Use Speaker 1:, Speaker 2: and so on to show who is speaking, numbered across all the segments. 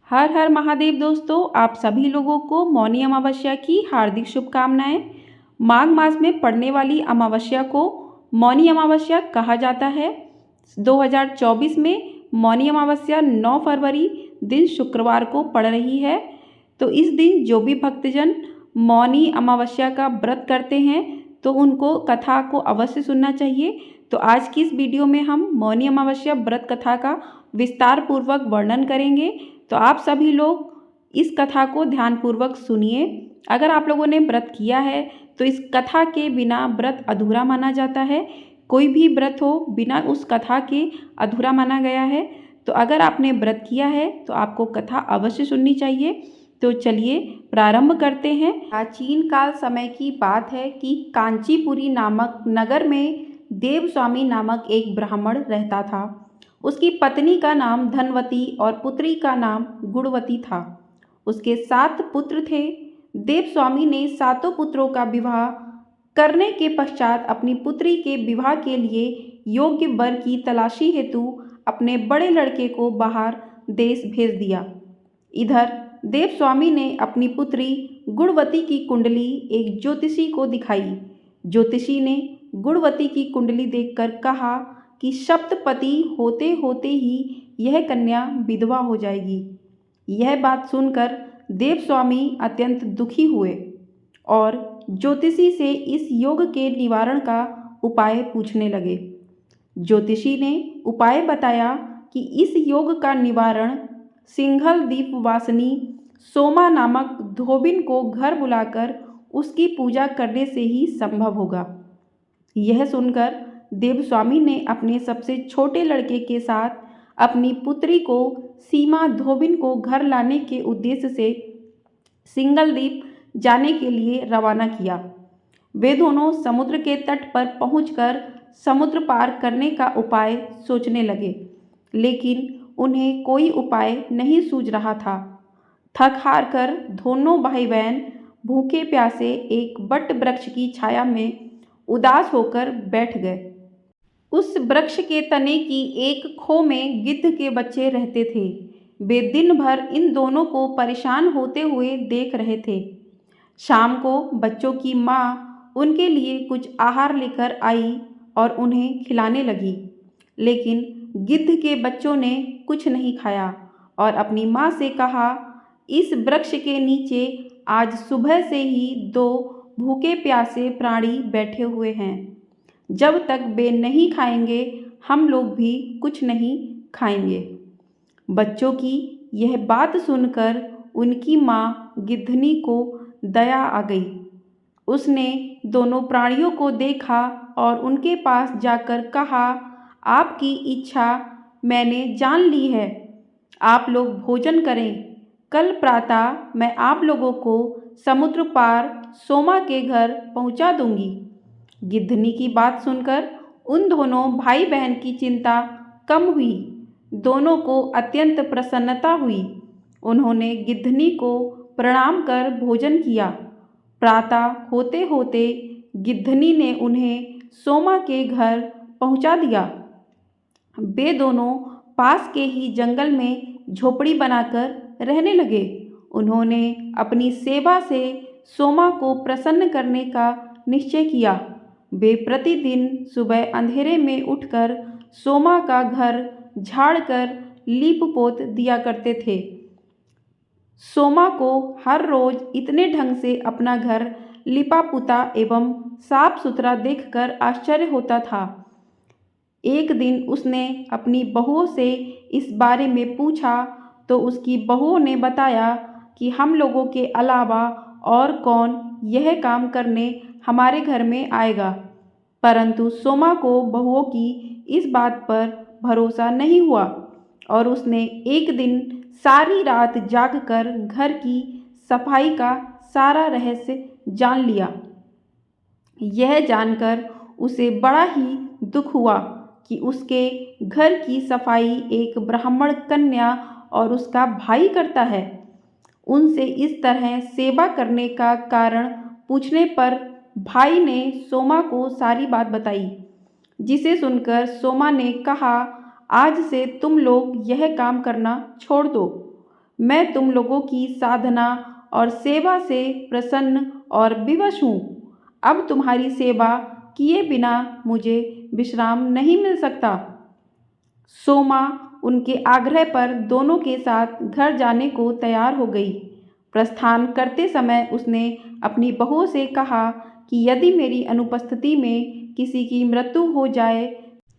Speaker 1: हर हर महादेव दोस्तों, आप सभी लोगों को मौनी अमावस्या की हार्दिक शुभकामनाएं। माघ मास में पड़ने वाली अमावस्या को मौनी अमावस्या कहा जाता है। 2024 में मौनी अमावस्या 9 फरवरी दिन शुक्रवार को पड़ रही है। तो इस दिन जो भी भक्तजन मौनी अमावस्या का व्रत करते हैं तो उनको कथा को अवश्य सुनना चाहिए। तो आज की इस वीडियो में हम मौनी अमावस्या व्रत कथा का विस्तार पूर्वक वर्णन करेंगे। तो आप सभी लोग इस कथा को ध्यानपूर्वक सुनिए। अगर आप लोगों ने व्रत किया है तो इस कथा के बिना व्रत अधूरा माना जाता है। कोई भी व्रत हो बिना उस कथा के अधूरा माना गया है। तो अगर आपने व्रत किया है तो आपको कथा अवश्य सुननी चाहिए। तो चलिए प्रारंभ करते हैं। प्राचीन काल समय की बात है कि कांचीपुरी नामक नगर में देवस्वामी नामक एक ब्राह्मण रहता था। उसकी पत्नी का नाम धनवती और पुत्री का नाम गुणवती था। उसके 7 पुत्र थे। देवस्वामी ने 7 पुत्रों का विवाह करने के पश्चात अपनी पुत्री के विवाह के लिए योग्य वर की तलाशी हेतु अपने बड़े लड़के को बाहर देश भेज दिया। इधर देवस्वामी ने अपनी पुत्री गुणवती की कुंडली एक ज्योतिषी को दिखाई। ज्योतिषी ने गुणवती की कुंडली देखकर कहा कि सप्तपति होते होते ही यह कन्या विधवा हो जाएगी। यह बात सुनकर देवस्वामी अत्यंत दुखी हुए और ज्योतिषी से इस योग के निवारण का उपाय पूछने लगे। ज्योतिषी ने उपाय बताया कि इस योग का निवारण सिंघल द्वीप वासिनी सोमा नामक धोबिन को घर बुलाकर उसकी पूजा करने से ही संभव होगा। यह सुनकर देवस्वामी ने अपने सबसे छोटे लड़के के साथ अपनी पुत्री को सीमा धोबिन को घर लाने के उद्देश्य से सिंघल द्वीप जाने के लिए रवाना किया। वे दोनों समुद्र के तट पर पहुंचकर समुद्र पार करने का उपाय सोचने लगे, लेकिन उन्हें कोई उपाय नहीं सूझ रहा था। थक हार कर दोनों भाई बहन भूखे प्यासे एक वट वृक्ष की छाया में उदास होकर बैठ गए। उस वृक्ष के तने की एक खो में गिद्ध के बच्चे रहते थे। वे दिन भर इन दोनों को परेशान होते हुए देख रहे थे। शाम को बच्चों की माँ उनके लिए कुछ आहार लेकर आई और उन्हें खिलाने लगी, लेकिन गिद्ध के बच्चों ने कुछ नहीं खाया और अपनी माँ से कहा, इस वृक्ष के नीचे आज सुबह से ही 2 भूखे प्यासे प्राणी बैठे हुए हैं। जब तक वे नहीं खाएंगे हम लोग भी कुछ नहीं खाएंगे। बच्चों की यह बात सुनकर उनकी माँ गिद्धनी को दया आ गई। उसने दोनों प्राणियों को देखा और उनके पास जाकर कहा, आपकी इच्छा मैंने जान ली है, आप लोग भोजन करें। कल प्रातः मैं आप लोगों को समुद्र पार सोमा के घर पहुंचा दूंगी। गिद्धनी की बात सुनकर उन दोनों भाई बहन की चिंता कम हुई। दोनों को अत्यंत प्रसन्नता हुई। उन्होंने गिद्धनी को प्रणाम कर भोजन किया। प्रातः होते होते गिद्धनी ने उन्हें सोमा के घर पहुंचा दिया। वे दोनों पास के ही जंगल में झोपड़ी बनाकर रहने लगे। उन्होंने अपनी सेवा से सोमा को प्रसन्न करने का निश्चय किया। वे प्रतिदिन सुबह अंधेरे में उठकर सोमा का घर झाड़कर लीप पोत दिया करते थे। सोमा को हर रोज इतने ढंग से अपना घर लिपा पुता एवं साफ सुथरा देखकर आश्चर्य होता था। एक दिन उसने अपनी बहू से इस बारे में पूछा तो उसकी बहू ने बताया कि हम लोगों के अलावा और कौन यह काम करने हमारे घर में आएगा। परंतु सोमा को बहुओं की इस बात पर भरोसा नहीं हुआ और उसने एक दिन सारी रात जागकर घर की सफाई का सारा रहस्य जान लिया। यह जानकर उसे बड़ा ही दुख हुआ कि उसके घर की सफाई एक ब्राह्मण कन्या और उसका भाई करता है। उनसे इस तरह सेवा करने का कारण पूछने पर भाई ने सोमा को सारी बात बताई, जिसे सुनकर सोमा ने कहा, आज से तुम लोग यह काम करना छोड़ दो। मैं तुम लोगों की साधना और सेवा से प्रसन्न और विवश हूँ। अब तुम्हारी सेवा किए बिना मुझे विश्राम नहीं मिल सकता। सोमा उनके आग्रह पर दोनों के साथ घर जाने को तैयार हो गई। प्रस्थान करते समय उसने अपनी बहू से कहा कि यदि मेरी अनुपस्थिति में किसी की मृत्यु हो जाए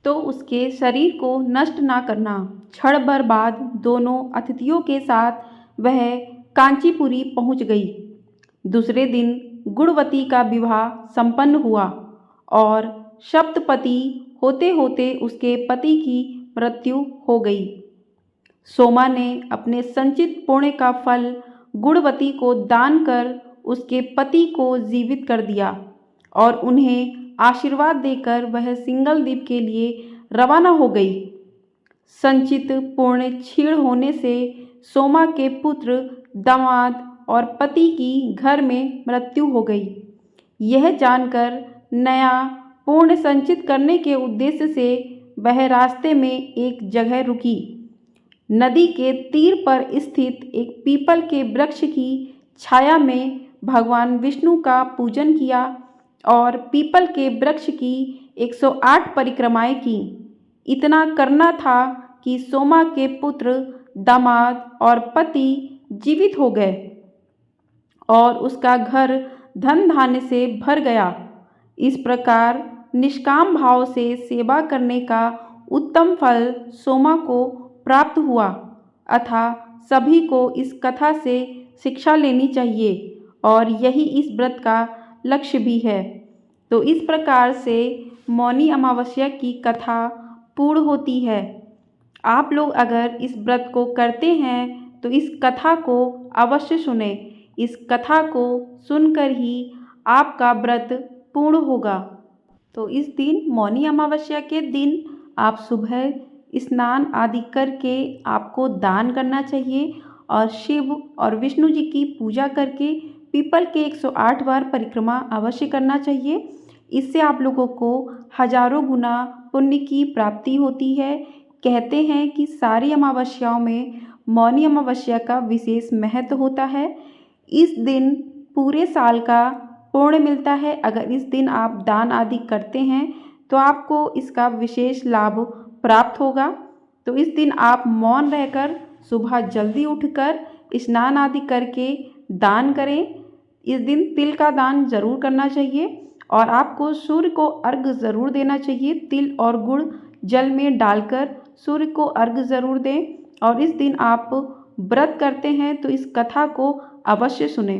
Speaker 1: तो उसके शरीर को नष्ट ना करना। क्षण भर बाद दोनों अतिथियों के साथ वह कांचीपुरी पहुंच गई। दूसरे दिन गुणवती का विवाह संपन्न हुआ और सप्तपदी होते होते उसके पति की मृत्यु हो गई। सोमा ने अपने संचित पुण्य का फल गुणवती को दान कर उसके पति को जीवित कर दिया और उन्हें आशीर्वाद देकर वह सिंगल द्वीप के लिए रवाना हो गई। संचित पुण्य क्षीण होने से सोमा के पुत्र, दामाद और पति की घर में मृत्यु हो गई। यह जानकर नया पुण्य संचित करने के उद्देश्य से वह रास्ते में एक जगह रुकी। नदी के तीर पर स्थित एक पीपल के वृक्ष की छाया में भगवान विष्णु का पूजन किया और पीपल के वृक्ष की 108 परिक्रमाएं की। इतना करना था कि सोमा के पुत्र, दामाद और पति जीवित हो गए और उसका घर धन धान्य से भर गया। इस प्रकार निष्काम भाव से सेवा करने का उत्तम फल सोमा को प्राप्त हुआ। अतः सभी को इस कथा से शिक्षा लेनी चाहिए और यही इस व्रत का लक्ष्य भी है। तो इस प्रकार से मौनी अमावस्या की कथा पूर्ण होती है। आप लोग अगर इस व्रत को करते हैं तो इस कथा को अवश्य सुने। इस कथा को सुनकर ही आपका व्रत पूर्ण होगा। तो इस दिन मौनी अमावस्या के दिन आप सुबह स्नान आदि करके आपको दान करना चाहिए और शिव और विष्णु जी की पूजा करके पीपल के 108 बार परिक्रमा अवश्य करना चाहिए। इससे आप लोगों को हजारों गुना पुण्य की प्राप्ति होती है। कहते हैं कि सारी अमावस्याओं में मौनी अमावस्या का विशेष महत्व होता है। इस दिन पूरे साल का पुण्य मिलता है। अगर इस दिन आप दान आदि करते हैं तो आपको इसका विशेष लाभ प्राप्त होगा। तो इस दिन आप मौन रहकर सुबह जल्दी उठकर स्नान आदि करके दान करें। इस दिन तिल का दान जरूर करना चाहिए और आपको सूर्य को अर्घ्य ज़रूर देना चाहिए। तिल और गुड़ जल में डालकर सूर्य को अर्घ्य ज़रूर दें और इस दिन आप व्रत करते हैं तो इस कथा को अवश्य सुनें।